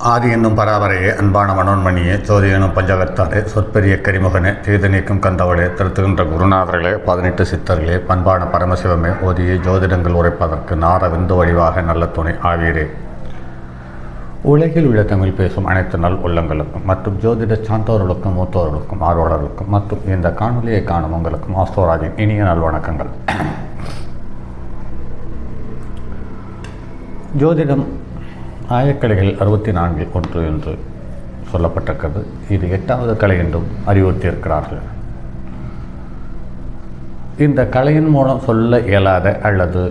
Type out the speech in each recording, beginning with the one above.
ஆதி என்னும் பராபரையே, அன்பான மனோன்மணியே, ஜோதி எனும் பஞ்சகத்தாரே, சொற்பெரிய கரிமுகனே, தீது நீக்கும் கந்தவளே, திருத்துகின்ற குருநாதர்களே, 18 சித்தர்களே, பண்பான பரமசிவமே, ஓதியே ஜோதிடங்கள் உரைப்பதற்கு நார விந்து வடிவாக நல்ல துணை ஆவீரே. உலகில் உள்ள தமிழ் பேசும் அனைத்து நல் உள்ளங்களுக்கும் மற்றும் ஜோதிட சான்றோர்களுக்கும் மூத்தோர்களுக்கும் ஆர்வலர்களுக்கும் மற்றும் இந்த காணொலியை காணும் உங்களுக்கும் ஆஸ்தோராஜின் இனிய நல்வணக்கங்கள். ஜோதிடம் ஆயக்கலைகள் 64 ஒன்று என்று சொல்லப்பட்டிருக்கிறது. இது 8வது கலை என்றும் அறிவுறுத்தியிருக்கிறார்கள். இந்த கலையின் மூலம் சொல்ல இயலாத அல்லது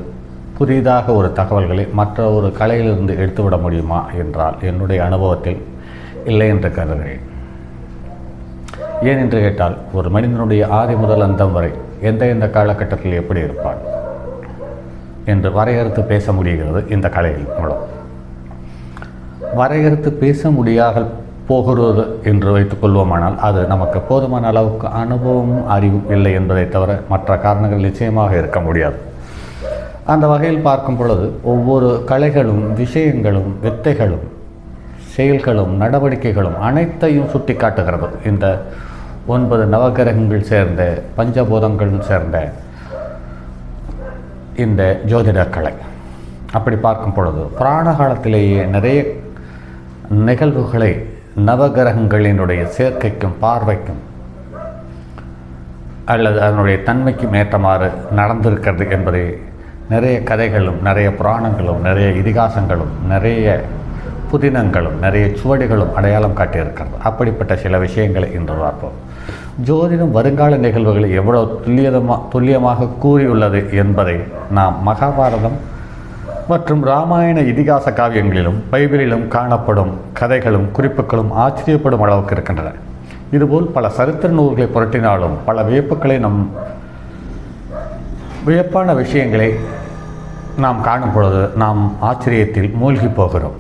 புதிதாக ஒரு தகவல்களை மற்ற ஒரு கலையிலிருந்து எடுத்துவிட முடியுமா என்றால் என்னுடைய அனுபவத்தில் இல்லை என்று கருதுகிறேன். ஏன் என்று கேட்டால், ஒரு மனிதனுடைய ஆதி முதல் அந்தம் வரை எந்த காலகட்டத்தில் எப்படி இருப்பான் என்று வரையறுத்து பேச முடிகிறது இந்த கலையின் மூலம். வரையறுத்து பேச முடியாமல் போகிறது என்று வைத்துக் கொள்வோமானால் அது நமக்கு போதுமான அளவுக்கு அனுபவமும் அறிவும் இல்லை என்பதை தவிர மற்ற காரணங்கள் நிச்சயமாக இருக்க முடியாது. அந்த வகையில் பார்க்கும் பொழுது ஒவ்வொரு கலைகளும் விஷயங்களும் வித்தைகளும் செயல்களும் நடவடிக்கைகளும் அனைத்தையும் சுட்டி காட்டுகிறது. இந்த 9 நவகிரகங்கள் சேர்ந்த பஞ்சபூதங்கள் சேர்ந்த இந்த ஜோதிட கலை. அப்படி பார்க்கும் பொழுது புராண காலத்திலேயே நிறைய நிகழ்வுகளை நவகிரகங்களினுடைய சேர்க்கைக்கும் பார்வைக்கும் அல்லது அதனுடைய தன்மைக்கும் ஏற்றமாறு நடந்திருக்கிறது என்பதை நிறைய கதைகளும் நிறைய புராணங்களும் நிறைய இதிகாசங்களும் நிறைய புதினங்களும் நிறைய சுவடிகளும் அடையாளம் காட்டியிருக்கிறது. அப்படிப்பட்ட சில விஷயங்களை இன்று பார்ப்போம். ஜோதிடம் வருங்கால நிகழ்வுகளை எவ்வளவு துல்லியமாக கூறியுள்ளது என்பதை நாம் மகாபாரதம் மற்றும் இராமாயண இதிகாச காவியங்களிலும் பைபிளிலும் காணப்படும் கதைகளும் குறிப்புகளும் ஆச்சரியப்படும் அளவுக்கு இருக்கின்றன. இதுபோல் பல சரித்திர நூல்களை புரட்டினாலும் பல வியப்பான விஷயங்களை நாம் காணும் பொழுது நாம் ஆச்சரியத்தில் மூழ்கி போகிறோம்.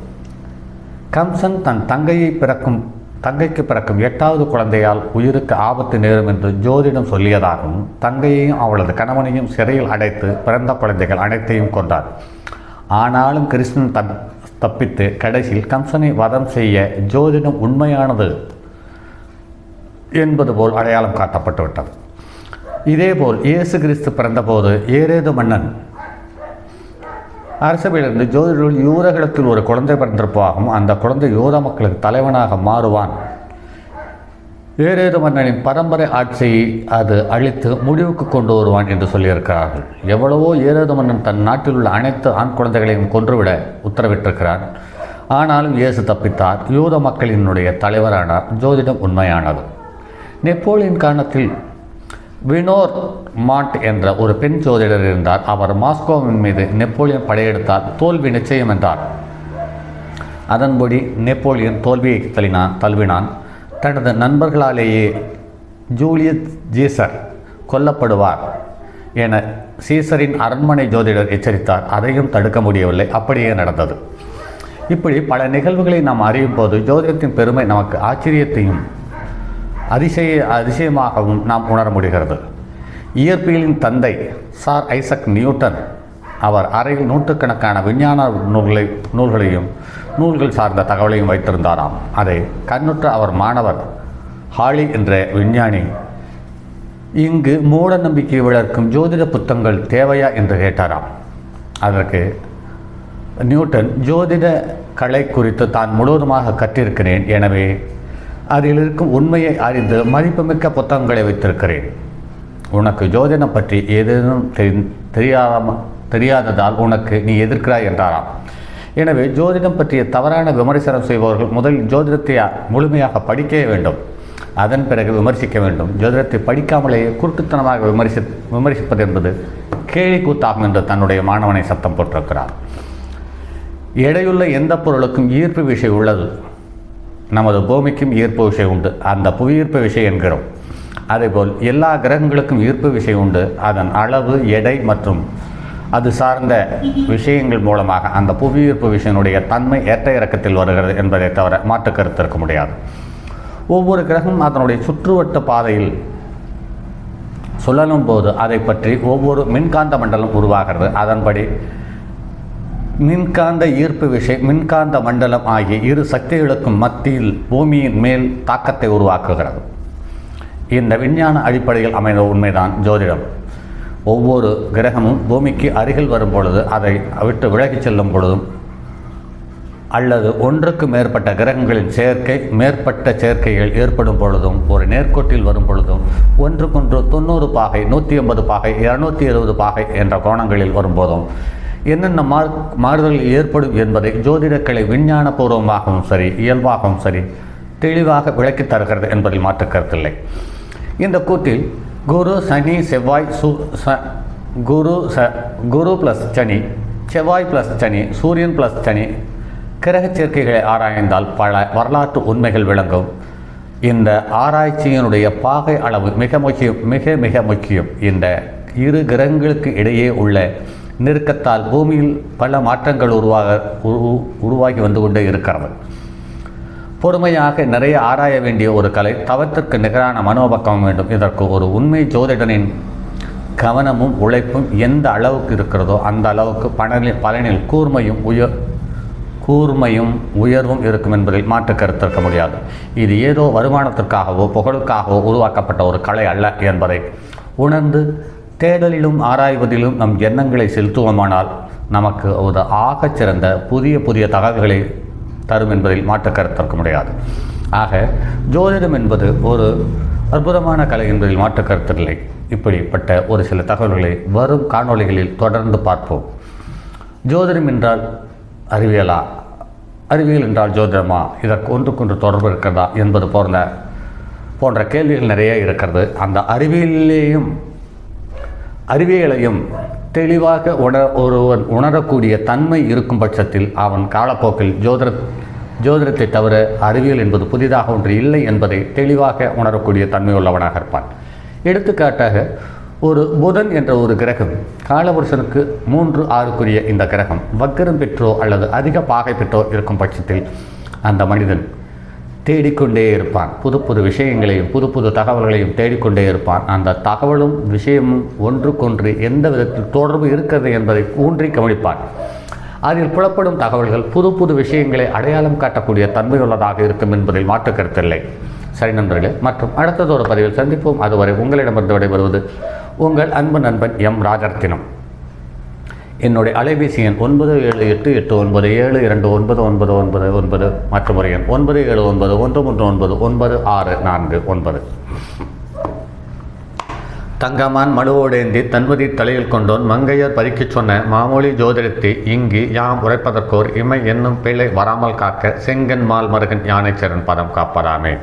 கம்சன் தன் தங்கைக்கு பிறக்கும் 8வது குழந்தையால் உயிருக்கு ஆபத்து நேரும் என்று ஜோதிடம் சொல்லியதாகவும் தங்கையையும் அவளது கணவனையும் சிறையில் அடைத்து பிறந்த குழந்தைகள் அனைத்தையும் கொண்டார். ஆனாலும் கிருஷ்ணன் தப்பித்து கடைசியில் கம்சனை வதம் செய்ய ஜோதிடம் உண்மையானது என்பது போல் அடையாளம் காட்டப்பட்டுவிட்டது. இதேபோல் இயேசு கிறிஸ்து பிறந்தபோது ஏரேது மன்னன் அரசவையிலிருந்து ஜோதிடர்கள் யூதர்களுக்கு ஒரு குழந்தை பிறந்திருப்பதாகவும் அந்த குழந்தை யூத மக்களுக்கு தலைவனாக மாறுவான், ஏரேது மன்னனின் பரம்பரை ஆட்சியை அது அழித்து முடிவுக்கு கொண்டு வருவான் என்று சொல்லியிருக்கிறார்கள். எவ்வளவோ ஏரேது மன்னன் தன் நாட்டில் உள்ள அனைத்து ஆண் குழந்தைகளையும் கொன்றுவிட உத்தரவிட்டிருக்கிறார். ஆனாலும் இயேசு தப்பித்தார், யூத மக்களினுடைய தலைவரானார். ஜோதிடம் உண்மையானது. நெப்போலியன் காலத்தில் வினோர் மாண்ட் என்ற ஒரு பெண் ஜோதிடர் இருந்தார். அவர் மாஸ்கோவின் மீது நெப்போலியன் படையெடுத்தால் தோல்வி நிச்சயம் என்றார். அதன்படி நெப்போலியன் தோல்வியை தழுவினான். தனது நண்பர்களாலேயே ஜூலியஸ் சீசர் கொல்லப்படுவார் என சீசரின் அரண்மனை ஜோதிடர் எச்சரித்தார். அதையும் தடுக்க முடியவில்லை. அப்படியே நடந்தது. இப்படி பல நிகழ்வுகளை நாம் அறியும் போது ஜோதிடத்தின் பெருமை நமக்கு ஆச்சரியத்தையும் அதிசயமாகவும் நாம் உணர முடிகிறது. இயற்பியலின் தந்தை சார் ஐசக் நியூட்டன் அவர் அறையில் நூற்றுக்கணக்கான விஞ்ஞான நூல்கள் சார்ந்த தகவலையும் வைத்திருந்தாராம். அதை கண்ணுற்ற அவர் மாணவர் ஹாலி என்ற விஞ்ஞானி இங்கு மூட நம்பிக்கை வளர்க்கும் ஜோதிட புத்தகங்கள் தேவையா என்று கேட்டாராம். அதற்கு நியூட்டன், ஜோதிட கலை குறித்து தான் முழுவதுமாக கற்றிருக்கிறேன், எனவே அதில் இருக்கும் உண்மையை அறிந்து மதிப்புமிக்க புத்தகங்களை வைத்திருக்கிறேன். உனக்கு ஜோதிடம் பற்றி ஏதேனும் தெரியாததால் உனக்கு நீ எதிர்க்கிறாய் என்றாராம். எனவே ஜோதிடம் பற்றிய தவறான விமர்சனம் செய்பவர்கள் முதலில் ஜோதிடத்தை முழுமையாக படிக்க வேண்டும், அதன் பிறகு விமர்சிக்க வேண்டும். ஜோதிடத்தை படிக்காமலேயே குருட்டுத்தனமாக விமர்சிப்பது என்பது கேலி கூத்தாகும் என்று தன்னுடைய மாணவனை சத்தம் போட்டிருக்கிறார். எடையுள்ள எந்த பொருளுக்கும் ஈர்ப்பு விசை உள்ளது. நமது பூமிக்கும் ஈர்ப்பு விசை உண்டு, அந்த புவியீர்ப்பு விசை என்கிறோம். அதேபோல் எல்லா கிரகங்களுக்கும் ஈர்ப்பு விசை உண்டு. அதன் அளவு, எடை மற்றும் அது சார்ந்த விஷயங்கள் மூலமாக அந்த புவியீர்ப்பு விசையினுடைய தன்மை ஏற்ற இறக்கத்தில் வருகிறது என்பதை தவிர மாற்று கருத்து இருக்க முடியாது. ஒவ்வொரு கிரகமும் அதனுடைய சுற்றுவட்ட பாதையில் சுழலும் போது அதை பற்றி ஒவ்வொரு மின்காந்த மண்டலம் உருவாகிறது. அதன்படி மின்காந்த ஈர்ப்பு விசை, மின்காந்த மண்டலம் ஆகிய இரு சக்திகளுக்கும் மத்தியில் பூமியின் மேல் தாக்கத்தை உருவாக்குகிறது. இந்த விஞ்ஞான அடிப்படையில் அமைந்த உண்மைதான் ஜோதிடம். ஒவ்வொரு கிரகமும் பூமிக்கு அருகில் வரும் பொழுது, அதை விட்டு விலகிச் செல்லும் பொழுதும், அல்லது ஒன்றுக்கு மேற்பட்ட கிரகங்களின் மேற்பட்ட சேர்க்கைகள் ஏற்படும் பொழுதும், ஒரு நேர்கோட்டில் வரும் பொழுதும், ஒன்றுக்கொன்று 90 பாகை, 180 பாகை, 270 பாகை என்ற கோணங்களில் வரும்போதும் என்னென்ன மாறுதல்கள் ஏற்படும் என்பதை ஜோதிடக்கலை விஞ்ஞானபூர்வமாகவும் சரி, இயல்பாகவும் சரி தெளிவாக விளக்கித் தருகிறது என்பதில் மாற்று கருத்தில்லை. இந்த கூற்றில் குரு சனி செவ்வாய் குரு ப்ளஸ் சனி, செவ்வாய் ப்ளஸ் சனி, சூரியன் ப்ளஸ் சனி கிரக சேர்க்கைகளை ஆராய்ந்தால் பல வரலாற்று உண்மைகள் விளங்கும். இந்த ஆராய்ச்சியினுடைய பாகை அளவு மிக முக்கியம். இந்த இரு கிரகங்களுக்கு இடையே உள்ள நெருக்கத்தால் பூமியில் பல மாற்றங்கள் உருவாகி வந்து கொண்டே இருக்கிறது. பொறுமையாக நிறைய ஆராய வேண்டிய ஒரு கலை, தவத்திற்கு நிகரான மனோபக்கம் வேண்டும். இதற்கு ஒரு உண்மை ஜோதிடனின் கவனமும் உழைப்பும் எந்த அளவுக்கு இருக்கிறதோ அந்த அளவுக்கு பலனில் கூர்மையும் உயர்வும் இருக்கும் என்பதில் மாற்று கருத்திருக்க முடியாது. இது ஏதோ வருமானத்திற்காகவோ புகழுக்காகவோ உருவாக்கப்பட்ட ஒரு கலை அல்ல என்பதை உணர்ந்து தேடலிலும் ஆராய்வதிலும் நம் எண்ணங்களை செலுத்துவோமானால் நமக்கு ஒரு ஆகச்சிறந்த புதிய தகவல்களை தரும் என்பதில் மாற்று கருத்திருக்க முடியாது. ஆக ஜோதிடம் என்பது ஒரு அற்புதமான கலை என்பதில் மாற்று கருத்தில்லை. இப்படிப்பட்ட ஒரு சில தகவல்களை வரும் காணொளிகளில் தொடர்ந்து பார்ப்போம். ஜோதிடம் என்றால் அறிவியலா, அறிவியல் என்றால் ஜோதிடமா, இதற்கு ஒன்றுக்கொன்று தொடர்பு இருக்கிறதா என்பது போன்ற கேள்விகள் நிறைய இருக்கிறது. அந்த அறிவியலையும் தெளிவாக ஒருவன் உணரக்கூடிய தன்மை இருக்கும் பட்சத்தில் அவன் காலப்போக்கில் ஜோதிடத்தை தவிர அறிவியல் என்பது புதிதாக ஒன்று இல்லை என்பதை தெளிவாக உணரக்கூடிய தன்மை உள்ளவனாக இருப்பான். எடுத்துக்காட்டாக ஒரு புதன் என்ற ஒரு கிரகம், காலபுருஷனுக்கு 3-6க்குரிய இந்த கிரகம் வக்கரம் பெற்றோ அல்லது அதிக பாகை பெற்றோ இருக்கும் பட்சத்தில் அந்த மனிதன் தேடிக்கொண்டே இருப்பான். புது விஷயங்களையும் புது தகவல்களையும் தேடிக்கொண்டே இருப்பான். அந்த தகவலும் விஷயமும் ஒன்றுக்கொன்று எந்த விதத்தில் தொடர்பு இருக்கிறது என்பதை ஊன்றி கவனிப்பான். அதில் புலப்படும் தகவல்கள் புது விஷயங்களை அடையாளம் காட்டக்கூடிய தன்மையுள்ளதாக இருக்கும் என்பதில் மாற்று கருத்தில்லை. சரி நண்பர்களே, மற்றும் அடுத்ததொரு பதிவில் சந்திப்போம். அதுவரை உங்களிடமிருந்து விடைபெறுவது உங்கள் அன்பு நண்பன் எம் ராஜரத்தினம். என்னுடைய அலைபேசி எண் 978897299999 மற்றும் ஒரு எண் 9791399649. தங்கமான் மடுவோடேந்தி தன்மதி தலையில் கொண்டோன் மங்கையர் பறிக்கச் சொன்ன மாமொழி ஜோதிடத்தை இங்கு யாம் உரைப்பதற்கோர் இமை என்னும் பிழை வராமல் காக்க செங்கன் மால் மருகன் யானைச்சரன் பதம் காப்பதாமே.